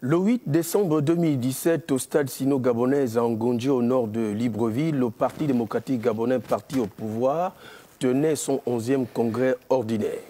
Le 8 décembre 2017, au stade sino-gabonais à Ngondje, au nord de Libreville, le Parti démocratique gabonais, parti au pouvoir, tenait son 11e congrès ordinaire.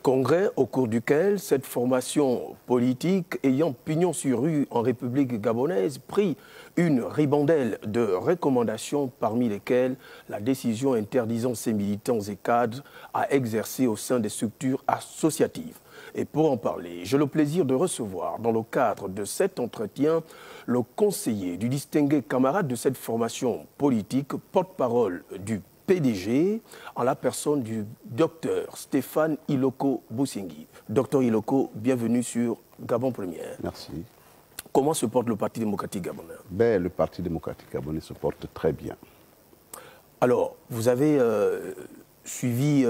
Congrès au cours duquel cette formation politique, ayant pignon sur rue en République gabonaise, prit une ribambelle de recommandations, parmi lesquelles la décision interdisant ses militants et cadres à exercer au sein des structures associatives. Et pour en parler, j'ai le plaisir de recevoir, dans le cadre de cet entretien, le conseiller du distingué camarade de cette formation politique, porte-parole du PDG, en la personne du docteur Stéphane Iloko Boussengi. Docteur Iloko, bienvenue sur Gabon Première. Merci. Comment se porte le Parti démocratique gabonais? Le Parti démocratique gabonais se porte très bien. Alors, vous avez suivi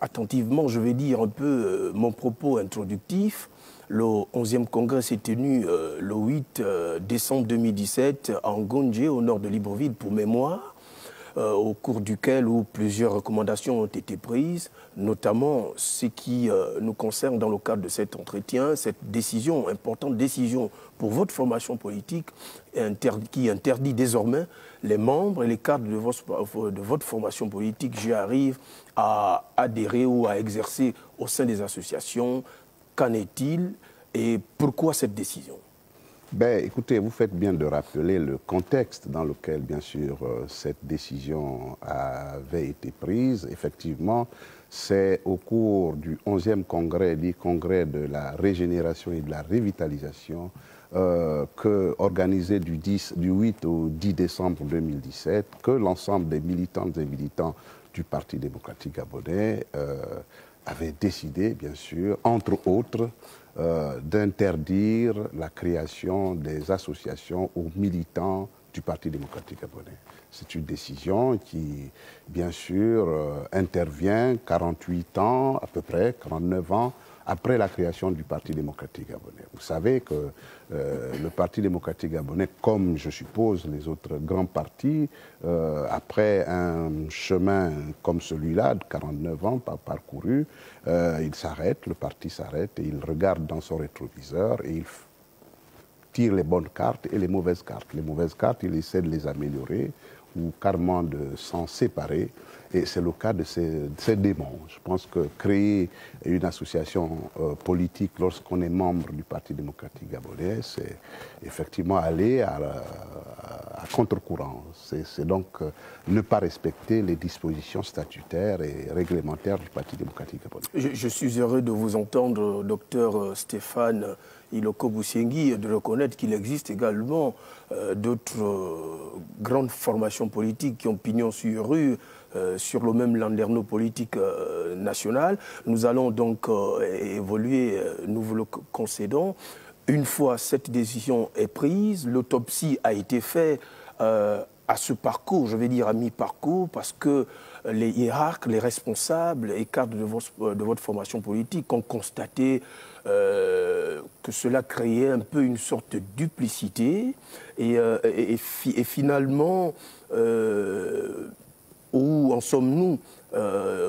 attentivement, je vais dire un peu mon propos introductif. Le 11e congrès s'est tenu le 8 décembre 2017 à Ngondje, au nord de Libreville, pour mémoire, au cours duquel plusieurs recommandations ont été prises, notamment ce qui nous concerne dans le cadre de cet entretien, cette décision, importante décision pour votre formation politique, qui interdit désormais les membres et les cadres de votre formation politique, j'y arrive, à adhérer ou à exercer au sein des associations. Qu'en est-il et pourquoi cette décision? Écoutez, vous faites bien de rappeler le contexte dans lequel, bien sûr, cette décision avait été prise. Effectivement, c'est au cours du 11e congrès, dit congrès de la régénération et de la revitalisation, organisé du 8 au 10 décembre 2017, que l'ensemble des militantes et militants du Parti démocratique gabonais avaient décidé, bien sûr, entre autres, d'interdire la création des associations aux militants du Parti démocratique gabonais. C'est une décision qui, bien sûr, intervient 48 ans, à peu près, 49 ans, après la création du Parti démocratique gabonais. Vous savez que le Parti démocratique gabonais, comme je suppose les autres grands partis, après un chemin comme celui-là, de 49 ans parcouru, il s'arrête, le parti s'arrête et il regarde dans son rétroviseur et il tire les bonnes cartes et les mauvaises cartes. Les mauvaises cartes, il essaie de les améliorer ou carrément de s'en séparer. Et c'est le cas de ces démons. Je pense que créer une association politique lorsqu'on est membre du Parti démocratique gabonais, c'est effectivement aller à contre-courant. C'est donc ne pas respecter les dispositions statutaires et réglementaires du Parti démocratique gabonais. Je suis heureux de vous entendre, docteur Stéphane Iloko Boussengi, de reconnaître qu'il existe également d'autres grandes formations politiques qui ont pignon sur rue, sur le même landerneau politique national. Nous allons donc évoluer, nous vous le concédons. Une fois cette décision est prise, l'autopsie a été faite à ce parcours, je vais dire à mi-parcours, parce que les hiérarques, les responsables et cadres de votre formation politique ont constaté que cela créait un peu une sorte de duplicité et finalement, où en sommes-nous,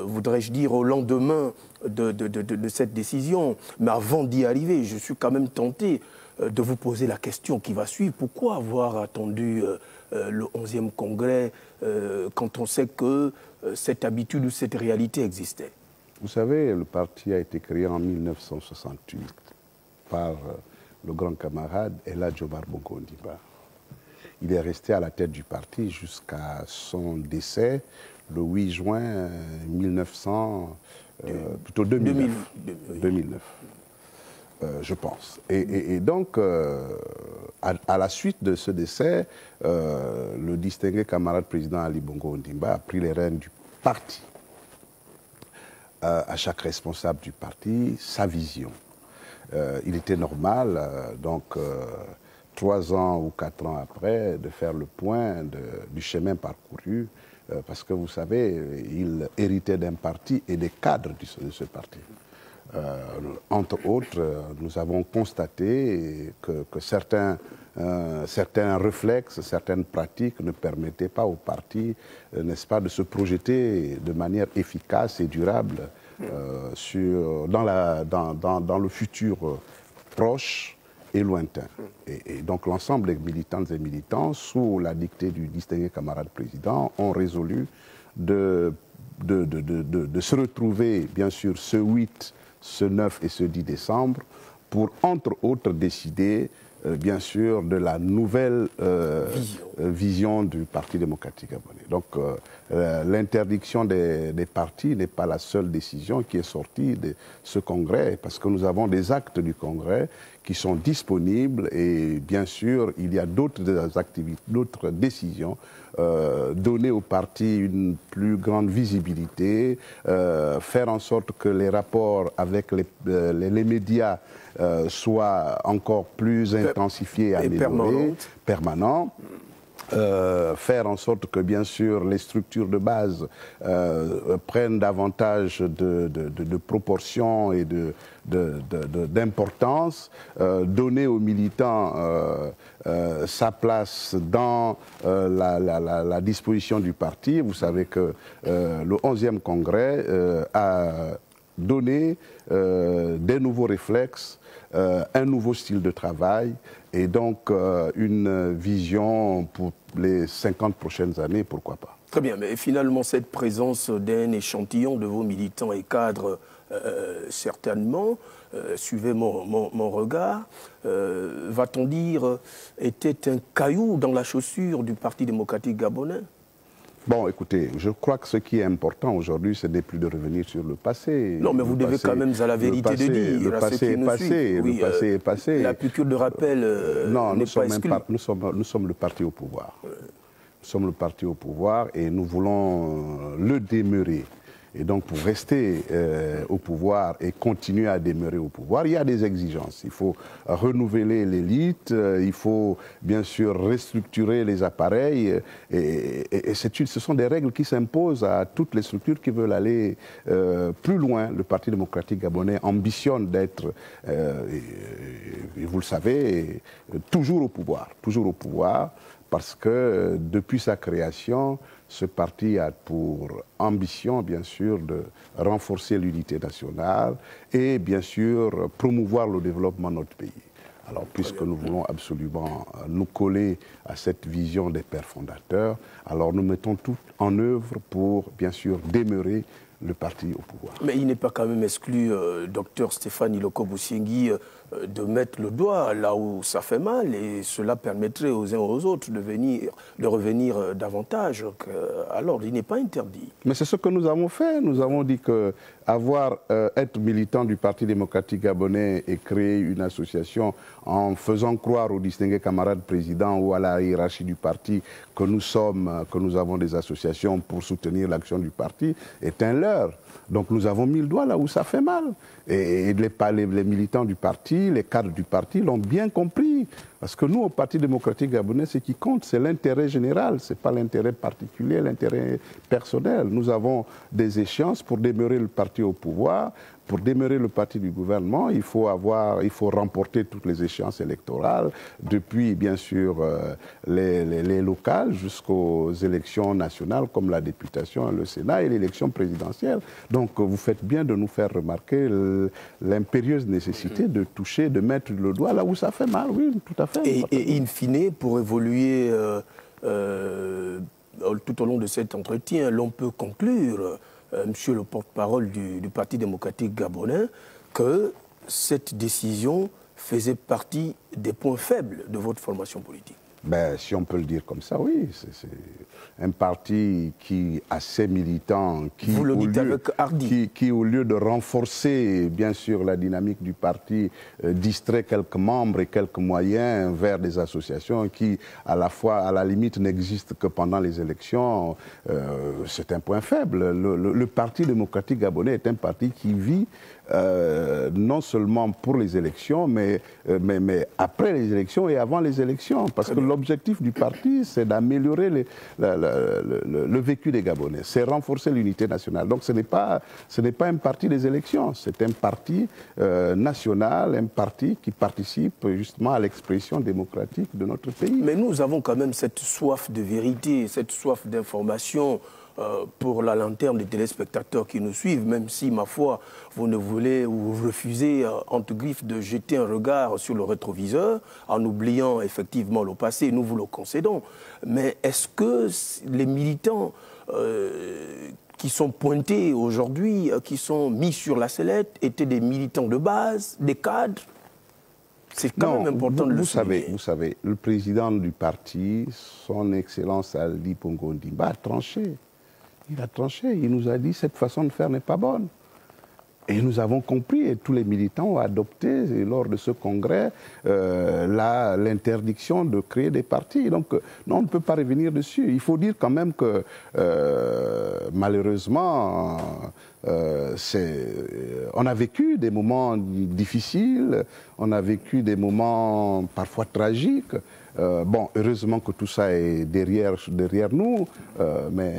voudrais-je dire, au lendemain de cette décision? Mais avant d'y arriver, je suis quand même tenté de vous poser la question qui va suivre. Pourquoi avoir attendu le 11e congrès quand on sait que cette habitude ou cette réalité existait? Vous savez, le parti a été créé en 1968 par le grand camarade Eladji Omar Bongo Ondimba. Il est resté à la tête du parti jusqu'à son décès le 8 juin 2009. 2009, je pense. Et donc, à la suite de ce décès, le distingué camarade président Ali Bongo Ondimba a pris les rênes du parti. À chaque responsable du parti, sa vision. Il était normal, donc, 3 ans ou 4 ans après, de faire le point du chemin parcouru, parce que vous savez, il héritait d'un parti et des cadres de ce parti. Entre autres, nous avons constaté que certains réflexes, certaines pratiques ne permettaient pas au parti, n'est-ce pas, de se projeter de manière efficace et durable dans le futur proches et lointains. Et donc l'ensemble des militantes et militants, sous la dictée du distingué camarade président, ont résolu de se retrouver, bien sûr, ce 8, ce 9 et ce 10 décembre, pour, entre autres, décider, bien sûr, de la nouvelle vision du Parti démocratique gabonais. Donc, l'interdiction des partis n'est pas la seule décision qui est sortie de ce congrès, parce que nous avons des actes du congrès qui sont disponibles et, bien sûr, il y a d'autres décisions donner aux partis une plus grande visibilité, faire en sorte que les rapports avec les médias soient encore plus intensifiés, améliorés, permanents. Faire en sorte que, bien sûr, les structures de base prennent davantage de proportions et d'importance, donner aux militants sa place dans la disposition du parti. Vous savez que le 11e congrès a donné des nouveaux réflexes, un nouveau style de travail et donc une vision pour les 50 prochaines années, pourquoi pas. Très bien, mais finalement cette présence d'un échantillon de vos militants et cadres, certainement, suivez mon regard, va-t-on dire, était un caillou dans la chaussure du Parti démocratique gabonais? Bon, écoutez, je crois que ce qui est important aujourd'hui, ce n'est plus de revenir sur le passé. Non, mais vous devez quand même à la vérité de dire. Le passé est passé. Oui, le passé est passé. La piqûre de rappel n'est pas exclue. Nous sommes le parti au pouvoir. Nous sommes le parti au pouvoir et nous voulons le demeurer. Et donc, pour rester au pouvoir et continuer à demeurer au pouvoir, il y a des exigences. Il faut renouveler l'élite, il faut bien sûr restructurer les appareils. Et ce sont des règles qui s'imposent à toutes les structures qui veulent aller plus loin. Le Parti démocratique gabonais ambitionne d'être, et vous le savez, toujours au pouvoir. Toujours au pouvoir, parce que depuis sa création, ce parti a pour ambition, bien sûr, de renforcer l'unité nationale et, bien sûr, promouvoir le développement de notre pays. Alors, puisque nous voulons absolument nous coller à cette vision des pères fondateurs, alors nous mettons tout en œuvre pour, bien sûr, demeurer le parti au pouvoir. Mais il n'est pas quand même exclu, docteur Stéphane Iloko Boussiengui, de mettre le doigt là où ça fait mal, et cela permettrait aux uns aux autres de revenir davantage. Alors, il n'est pas interdit. Mais c'est ce que nous avons fait. Nous avons dit que être militant du Parti démocratique gabonais et créer une association en faisant croire aux distingués camarades présidents ou à la hiérarchie du parti que nous avons des associations pour soutenir l'action du parti est un leurre. Donc nous avons mis le doigt là où ça fait mal. Et les militants du parti, les cadres du parti l'ont bien compris. Parce que nous, au Parti démocratique gabonais, ce qui compte, c'est l'intérêt général. Ce n'est pas l'intérêt particulier, l'intérêt personnel. Nous avons des échéances pour demeurer le parti au pouvoir. Pour demeurer le parti du gouvernement, il faut remporter toutes les échéances électorales, depuis bien sûr les locales jusqu'aux élections nationales comme la députation, le Sénat et l'élection présidentielle. Donc vous faites bien de nous faire remarquer l'impérieuse nécessité de toucher, de mettre le doigt là où ça fait mal, oui, tout à fait. Et in fine, pour évoluer tout au long de cet entretien, l'on peut conclure, monsieur le porte-parole du Parti démocratique gabonais, que cette décision faisait partie des points faibles de votre formation politique. Ben, si on peut le dire comme ça, oui. C'est un parti qui a ses militants, qui, vous le dites avec hardi, qui, au lieu de renforcer, bien sûr, la dynamique du parti, distrait quelques membres et quelques moyens vers des associations qui, à la limite, n'existent que pendant les élections. C'est un point faible. Le Parti démocratique gabonais est un parti qui vit non seulement pour les élections, mais après les élections et avant les élections. Parce que l'objectif du parti, c'est d'améliorer le vécu des Gabonais, c'est renforcer l'unité nationale. Donc ce n'est pas un parti des élections, c'est un parti national, un parti qui participe justement à l'expression démocratique de notre pays. Mais nous avons quand même cette soif de vérité, cette soif d'information. pour la lanterne des téléspectateurs qui nous suivent, même si, ma foi, vous ne voulez ou vous refusez, entre griffes, de jeter un regard sur le rétroviseur, en oubliant effectivement le passé, nous vous le concédons. Mais est-ce que les militants qui sont pointés aujourd'hui, qui sont mis sur la sellette, étaient des militants de base, des cadres? C'est quand même important de le souligner. Vous savez, le président du parti, son Excellence Ali Bongo Ondimba, a tranché. Il a tranché, il nous a dit cette façon de faire n'est pas bonne. Et nous avons compris, et tous les militants ont adopté, lors de ce congrès, l'interdiction de créer des partis. Donc, non, on ne peut pas revenir dessus. Il faut dire quand même que, malheureusement, on a vécu des moments difficiles, on a vécu des moments parfois tragiques. Bon, heureusement que tout ça est derrière nous, mais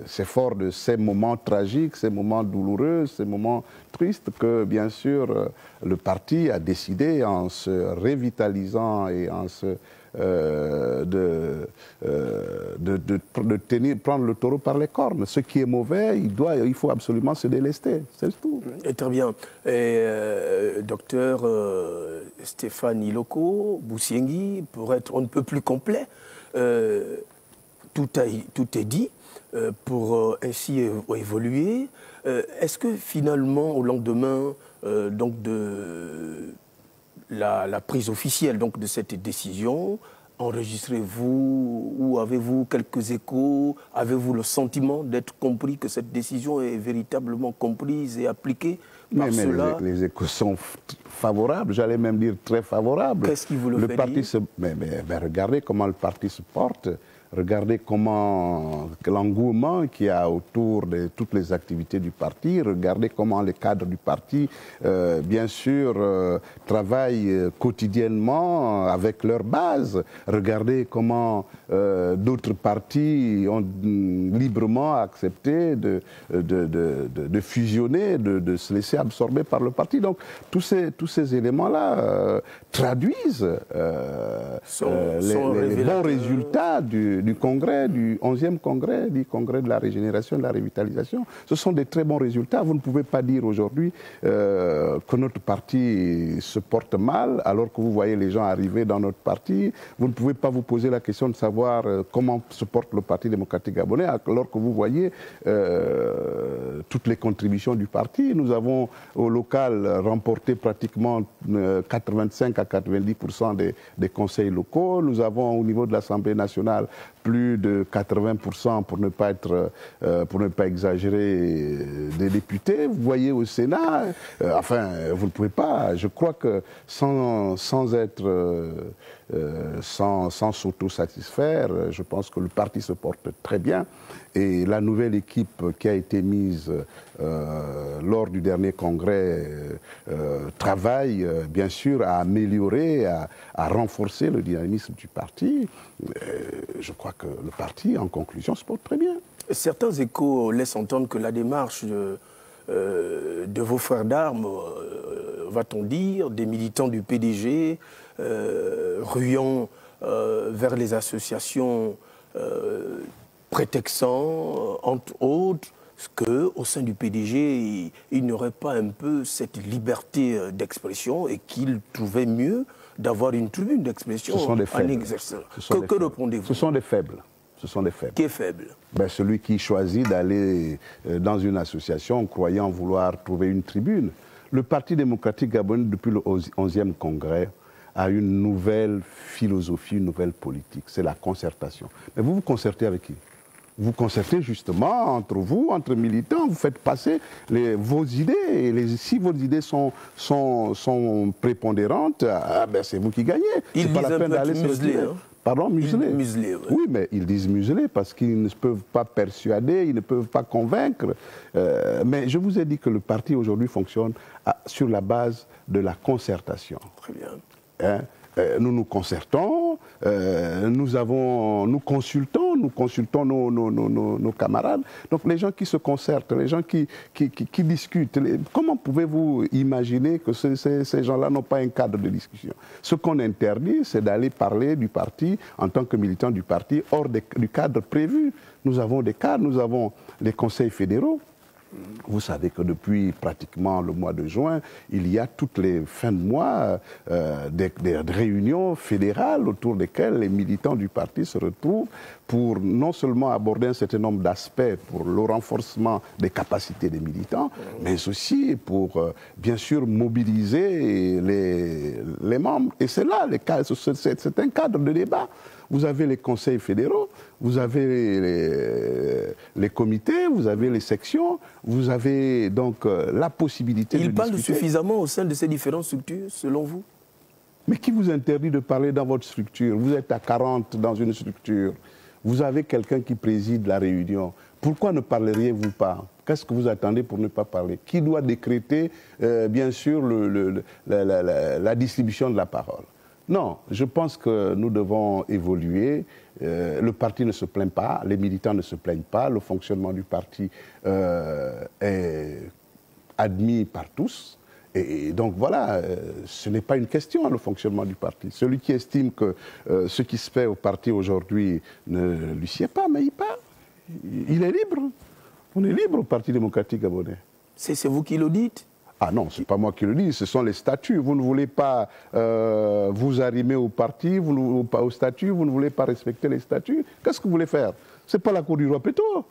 c'est fort de ces moments tragiques, ces moments douloureux, ces moments tristes que, bien sûr, le parti a décidé, en se revitalisant et en se prendre le taureau par les cornes. Ce qui est mauvais, il faut absolument se délester, c'est tout. Et très bien. Docteur Stéphane Iloko Boussiengui, pour être on ne peut plus complet, tout est dit pour ainsi évoluer. Est-ce que finalement, au lendemain donc de la prise officielle donc, de cette décision, enregistrez-vous ou avez-vous quelques échos? Avez-vous le sentiment d'être compris, que cette décision est véritablement comprise et appliquée par ceux-là? Les échos sont favorables, j'allais même dire très favorables. Qu'est-ce qui vous le fait dire? Mais regardez comment le parti se porte. Regardez comment l'engouement qu'il y a autour de toutes les activités du parti. Regardez comment les cadres du parti, bien sûr, travaillent quotidiennement avec leur base. Regardez comment d'autres partis ont librement accepté de fusionner, de se laisser absorber par le parti. Donc tous ces éléments-là traduisent les bons résultats du congrès, du 11e congrès, du congrès de la régénération et de la revitalisation. Ce sont des très bons résultats. Vous ne pouvez pas dire aujourd'hui que notre parti se porte mal alors que vous voyez les gens arriver dans notre parti. Vous ne pouvez pas vous poser la question de savoir comment se porte le Parti démocratique gabonais alors que vous voyez toutes les contributions du parti. Nous avons au local remporté pratiquement 85 à 90% des conseils locaux. Nous avons au niveau de l'Assemblée nationale plus de 80% pour ne pas exagérer des députés. Vous voyez au Sénat, vous ne pouvez pas. Je crois que sans s'auto-satisfaire, je pense que le parti se porte très bien. Et la nouvelle équipe qui a été mise lors du dernier congrès travaille bien sûr à améliorer, à renforcer le dynamisme du parti. Je crois que le parti, en conclusion, se porte très bien. Certains échos laissent entendre que la démarche de vos frères d'armes, va-t-on dire, des militants du PDG, ruant vers les associations prétextant, entre autres, qu'au sein du PDG, il n'y aurait pas un peu cette liberté d'expression et qu'il trouvait mieux d'avoir une tribune d'expression en exerçant. Que répondez-vous? Ce sont des faibles. Ce sont des faibles. Qui est faible? Celui qui choisit d'aller dans une association croyant vouloir trouver une tribune. Le Parti démocratique gabonais, depuis le 11e congrès, a une nouvelle philosophie, une nouvelle politique. C'est la concertation. Mais vous vous concertez avec qui? Vous concertez justement entre vous, entre militants, vous faites passer vos idées. Et si vos idées sont prépondérantes, c'est vous qui gagnez. Ils disent un peu muselé, hein? Pardon, muselé. Muselé, oui. Oui, mais ils disent muselé parce qu'ils ne peuvent pas persuader, ils ne peuvent pas convaincre. Mais je vous ai dit que le parti aujourd'hui fonctionne sur la base de la concertation. Très bien. nous nous concertons, nous consultons nos camarades. Donc les gens qui se concertent, les gens qui discutent, comment pouvez-vous imaginer que ces gens-là n'ont pas un cadre de discussion? Ce qu'on interdit, c'est d'aller parler du parti en tant que militant du parti hors du cadre prévu. Nous avons des cadres, nous avons les conseils fédéraux. Vous savez que depuis pratiquement le mois de juin, il y a toutes les fins de mois des réunions fédérales autour desquelles les militants du parti se retrouvent pour non seulement aborder un certain nombre d'aspects pour le renforcement des capacités des militants, mais aussi pour, bien sûr, mobiliser les membres. Et c'est là, c'est un cadre de débat. Vous avez les conseils fédéraux, vous avez les comités, vous avez les sections, vous avez donc la possibilité de discuter. Il parle suffisamment au sein de ces différentes structures, selon vous? Mais qui vous interdit de parler dans votre structure? Vous êtes à 40 dans une structure, vous avez quelqu'un qui préside la réunion. Pourquoi ne parleriez-vous pas? Qu'est-ce que vous attendez pour ne pas parler? Qui doit décréter, bien sûr, la distribution de la parole? Non, je pense que nous devons évoluer. Le parti ne se plaint pas, les militants ne se plaignent pas, le fonctionnement du parti est admis par tous. Et donc voilà, ce n'est pas une question, le fonctionnement du parti. Celui qui estime que ce qui se fait au parti aujourd'hui ne lui sied pas, mais il part. Il est libre. On est libre au Parti démocratique gabonais. C'est vous qui le dites? Ah non, ce n'est pas moi qui le dis, ce sont les statuts. Vous ne voulez pas vous arrimer au parti, au statut, vous ne voulez pas respecter les statuts. Qu'est-ce que vous voulez faire? Ce n'est pas la Cour du roi plutôt.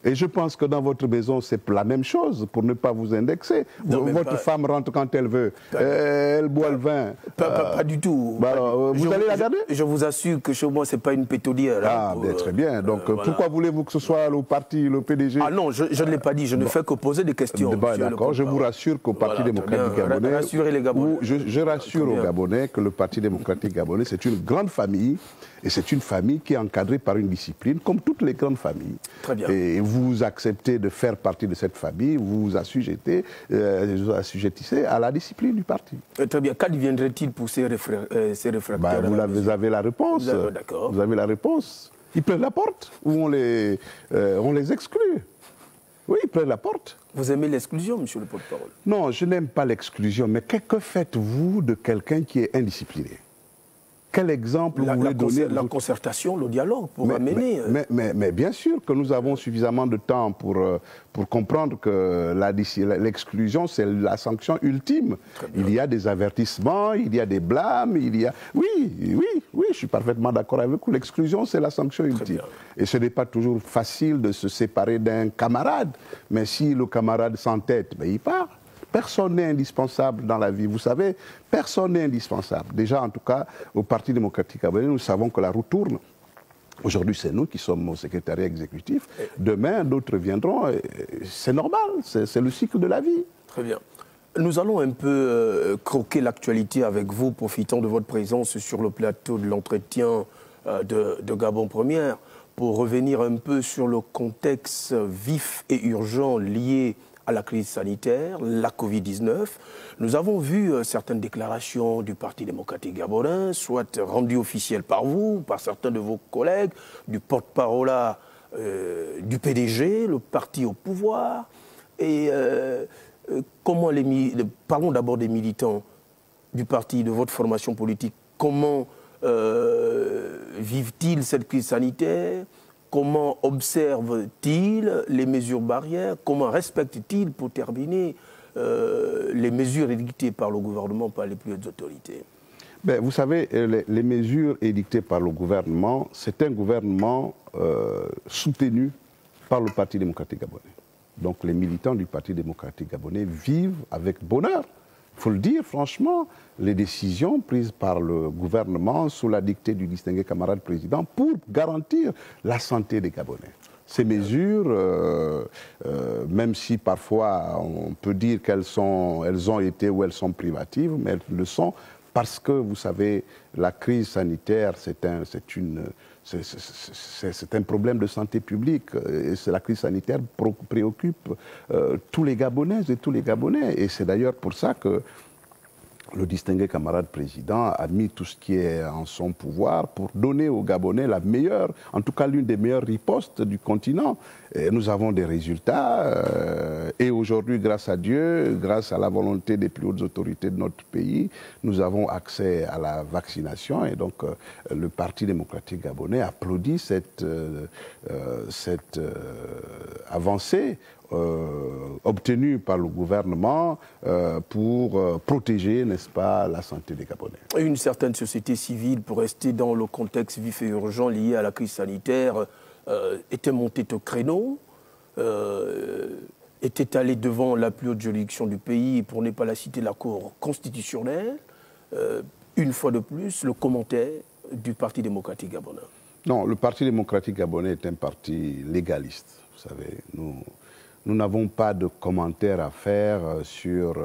Et je pense que dans votre maison, c'est la même chose, pour ne pas vous indexer. Non, votre femme rentre quand elle veut, elle boit le vin. Pas du tout. Bah alors, vous allez la garder? Je vous assure que chez moi, ce n'est pas une pétolière. Ah, bien, très bien. Donc, pourquoi voulez-vous que ce soit le parti, le PDG? Ah non, je ne l'ai pas dit, je ne fais que poser des questions. D'accord, je vous rassure qu'au Parti démocratique gabonais, rassurez les Gabonais. Je rassure aux Gabonais que le Parti démocratique gabonais, c'est une grande famille, et c'est une famille qui est encadrée par une discipline, comme toutes les grandes familles. Très bien. Et vous acceptez de faire partie de cette famille, vous vous assujettissez à la discipline du parti. Très bien. Qu'adviendrait-il pour ces réfractaires? Vous avez la réponse. D'accord. Vous avez la réponse. Ils prennent la porte ou on les exclut. Oui, ils prennent la porte. Vous aimez l'exclusion, monsieur le porte-parole? Non, je n'aime pas l'exclusion, mais que faites-vous de quelqu'un qui est indiscipliné? Quel exemple vous voulez donner? La concertation, le dialogue pour amener... Mais bien sûr que nous avons suffisamment de temps pour comprendre que l'exclusion, c'est la sanction ultime. Il y a des avertissements, il y a des blâmes, il y a... Oui, je suis parfaitement d'accord avec vous. L'exclusion, c'est la sanction ultime. Et ce n'est pas toujours facile de se séparer d'un camarade. Mais si le camarade s'entête, il part. Personne n'est indispensable dans la vie. Vous savez, personne n'est indispensable. Déjà, en tout cas, au Parti démocratique gabonais, nous savons que la roue tourne. Aujourd'hui, c'est nous qui sommes au secrétariat exécutif. Demain, d'autres viendront. C'est normal, c'est le cycle de la vie. Très bien. Nous allons un peu croquer l'actualité avec vous, profitant de votre présence sur le plateau de l'entretien de Gabon Première, pour revenir un peu sur le contexte vif et urgent lié à la crise sanitaire, la Covid-19. Nous avons vu certaines déclarations du Parti démocratique gabonais, soit rendues officielles par vous, par certains de vos collègues, du porte-parole du PDG, le parti au pouvoir. Et parlons d'abord des militants du parti, de votre formation politique. Comment vivent-ils cette crise sanitaire ? Comment observent-ils les mesures barrières? Comment respectent-ils, pour terminer, les mesures édictées par le gouvernement, par les plus hautes autorités? Vous savez, les mesures édictées par le gouvernement, c'est un gouvernement soutenu par le Parti démocratique gabonais. Donc les militants du Parti démocratique gabonais vivent avec bonheur, il faut le dire franchement, les décisions prises par le gouvernement sous la dictée du distingué camarade président pour garantir la santé des Gabonais. Ces mesures, même si parfois on peut dire qu'elles ont été ou elles sont privatives, mais elles le sont parce que, vous savez, la crise sanitaire, c'est un problème de santé publique. Et la crise sanitaire préoccupe tous les Gabonaises et tous les Gabonais. Et c'est d'ailleurs pour ça que le distingué camarade président a mis tout ce qui est en son pouvoir pour donner aux Gabonais la meilleure, en tout cas l'une des meilleures ripostes du continent. Et nous avons des résultats et aujourd'hui, grâce à Dieu, grâce à la volonté des plus hautes autorités de notre pays, nous avons accès à la vaccination et donc le Parti démocratique gabonais applaudit cette avancée obtenu par le gouvernement pour protéger, n'est-ce pas, la santé des Gabonais. Une certaine société civile, pour rester dans le contexte vif et urgent lié à la crise sanitaire, était montée au créneau, était allée devant la plus haute juridiction du pays, pour ne pas la citer, la Cour constitutionnelle. Une fois de plus, le commentaire du Parti démocratique gabonais. Non, le Parti démocratique gabonais est un parti légaliste. Vous savez, nous n'avons pas de commentaires à faire sur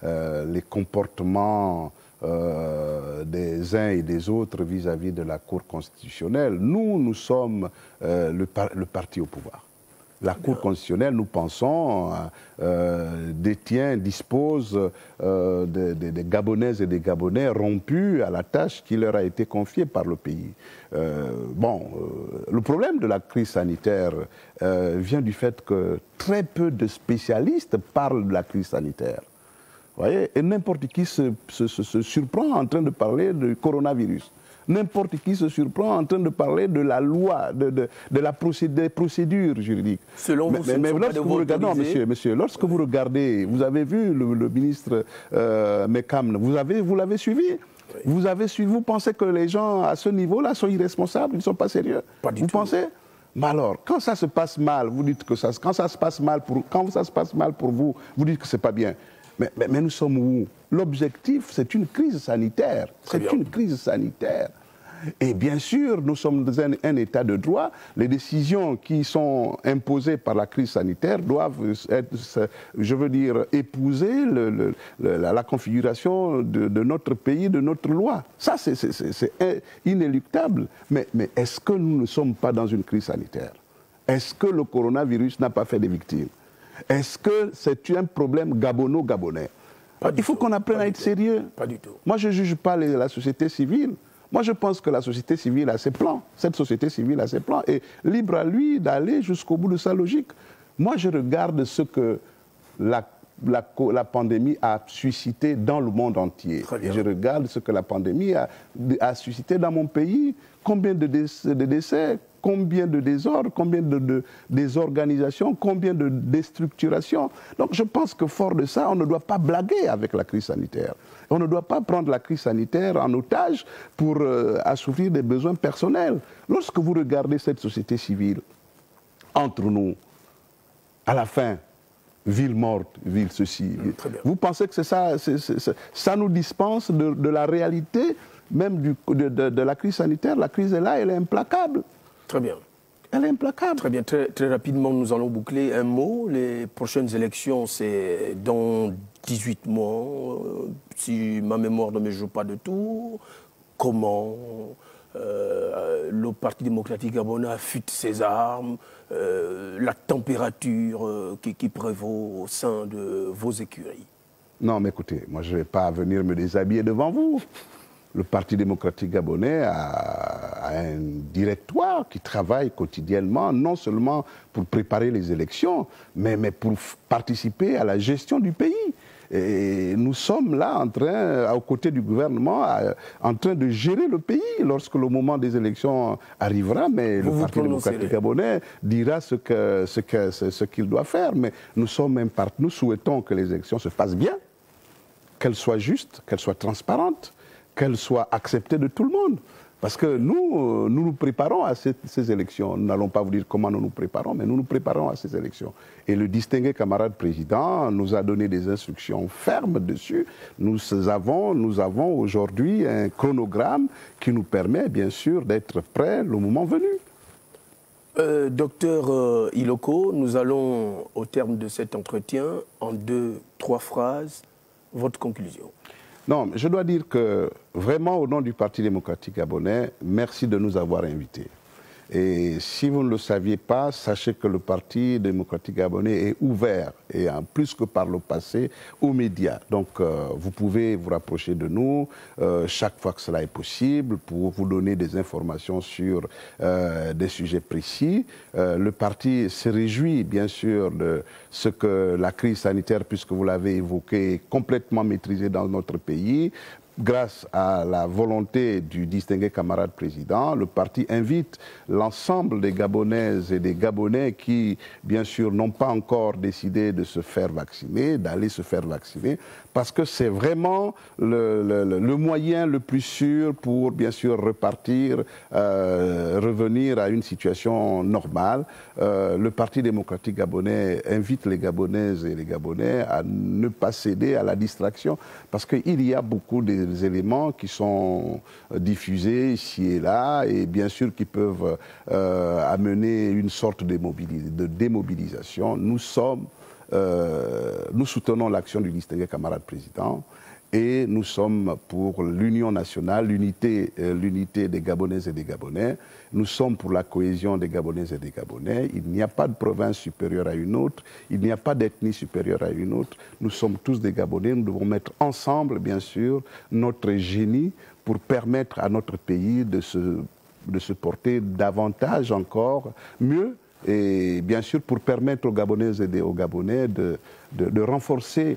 les comportements des uns et des autres vis-à-vis de la Cour constitutionnelle. Nous sommes le parti au pouvoir. La Cour constitutionnelle, nous pensons, dispose des Gabonaises et des Gabonais rompus à la tâche qui leur a été confiée par le pays. Le problème de la crise sanitaire vient du fait que très peu de spécialistes parlent de la crise sanitaire. Vous voyez, et n'importe qui se surprend en train de parler du coronavirus. N'importe qui se surprend en train de parler de la loi, des procédures juridiques. Selon vous, mais lorsque vous regardez, non, monsieur, lorsque vous regardez, vous avez vu le ministre Mekam, vous l'avez suivi. Oui. Vous pensez que les gens à ce niveau-là sont irresponsables, ils ne sont pas sérieux? Pas du tout. Vous pensez? Mais alors, quand ça se passe mal, vous dites que quand ça se passe mal pour vous, vous dites que c'est pas bien. Mais nous sommes où? L'objectif, c'est une crise sanitaire. C'est une crise sanitaire. Et bien sûr, nous sommes dans un état de droit. Les décisions qui sont imposées par la crise sanitaire doivent être, je veux dire, épouser la configuration de notre pays, de notre loi. Ça, c'est inéluctable. Mais est-ce que nous ne sommes pas dans une crise sanitaire? Est-ce que le coronavirus n'a pas fait des victimes? Est-ce que c'est un problème gabono-gabonais? Il faut qu'on apprenne à être sérieux. Pas du tout. Moi, je ne juge pas la société civile. Moi, je pense que la société civile a ses plans. Cette société civile a ses plans. Et libre à lui d'aller jusqu'au bout de sa logique. Moi, je regarde ce que la pandémie a suscité dans le monde entier. Et je regarde ce que la pandémie a suscité dans mon pays. Combien de décès, combien de désordres, combien de désorganisations, combien de déstructurations. Donc je pense que fort de ça, on ne doit pas blaguer avec la crise sanitaire. On ne doit pas prendre la crise sanitaire en otage pour assouvir des besoins personnels. Lorsque vous regardez cette société civile, entre nous, à la fin, ville morte, ville ceci, vous pensez que c'est ça, ça nous dispense de la réalité même de la crise sanitaire? La crise est là, elle est implacable. Très bien. Elle est implacable. Très bien. Très rapidement, nous allons boucler un mot. Les prochaines élections, c'est dans 18 mois. Si ma mémoire ne me joue pas de tout, comment le Parti démocratique gabonais affûte ses armes, la température qui prévaut au sein de vos écuries? Non, mais écoutez, moi je ne vais pas venir me déshabiller devant vous. Le Parti démocratique gabonais a un directoire qui travaille quotidiennement, non seulement pour préparer les élections, mais pour participer à la gestion du pays. Et nous sommes là, aux côtés du gouvernement, en train de gérer le pays lorsque le moment des élections arrivera. Mais le Parti démocratique gabonais dira ce qu'il doit faire. Mais nous souhaitons que les élections se passent bien, qu'elles soient justes, qu'elles soient transparentes, qu'elles soient acceptées de tout le monde. Parce que nous préparons à ces élections. Nous n'allons pas vous dire comment nous nous préparons, mais nous nous préparons à ces élections. Et le distingué camarade président nous a donné des instructions fermes dessus. Nous avons aujourd'hui un chronogramme qui nous permet, bien sûr, d'être prêts le moment venu. Docteur Iloko, nous allons, au terme de cet entretien, en 2-3 phrases, votre conclusion. Non, je dois dire que, vraiment, au nom du Parti démocratique gabonais, merci de nous avoir invités. Et si vous ne le saviez pas, sachez que le Parti démocratique gabonais est ouvert, et plus que par le passé, aux médias. Donc vous pouvez vous rapprocher de nous chaque fois que cela est possible pour vous donner des informations sur des sujets précis. Le parti se réjouit bien sûr de ce que la crise sanitaire, puisque vous l'avez évoqué, est complètement maîtrisée dans notre pays. Grâce à la volonté du distingué camarade président, le parti invite l'ensemble des Gabonaises et des Gabonais qui, bien sûr, n'ont pas encore décidé de se faire vacciner, d'aller se faire vacciner, parce que c'est vraiment le moyen le plus sûr pour, bien sûr, repartir, revenir à une situation normale. Le Parti démocratique gabonais invite les Gabonaises et les Gabonais à ne pas céder à la distraction, parce qu'il y a beaucoup des éléments qui sont diffusés ici et là, et bien sûr qui peuvent amener une sorte de démobilisation. Nous soutenons l'action du distingué camarade président, et nous sommes pour l'union nationale, l'unité des Gabonaises et des Gabonais. Nous sommes pour la cohésion des Gabonaises et des Gabonais. Il n'y a pas de province supérieure à une autre, il n'y a pas d'ethnie supérieure à une autre. Nous sommes tous des Gabonais, nous devons mettre ensemble, bien sûr, notre génie pour permettre à notre pays de se porter davantage encore, mieux, et bien sûr pour permettre aux Gabonaises et aux Gabonais de renforcer,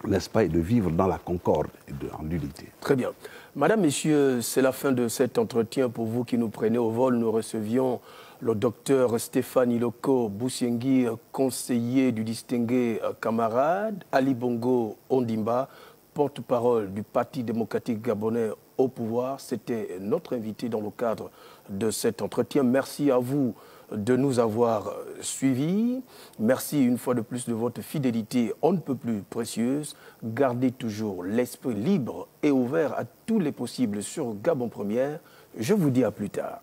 n'est-ce pas, et de vivre dans la concorde et en l'unité. Très bien. Madame, Messieurs, c'est la fin de cet entretien. Pour vous qui nous prenez au vol, nous recevions le docteur Stéphane Iloko Boussiengui, conseiller du distingué camarade, Ali Bongo Ondimba, porte-parole du Parti démocratique gabonais au pouvoir. C'était notre invité dans le cadre de cet entretien. Merci à vous de nous avoir suivis. Merci une fois de plus de votre fidélité on ne peut plus précieuse. Gardez toujours l'esprit libre et ouvert à tous les possibles sur Gabon Première. Je vous dis à plus tard.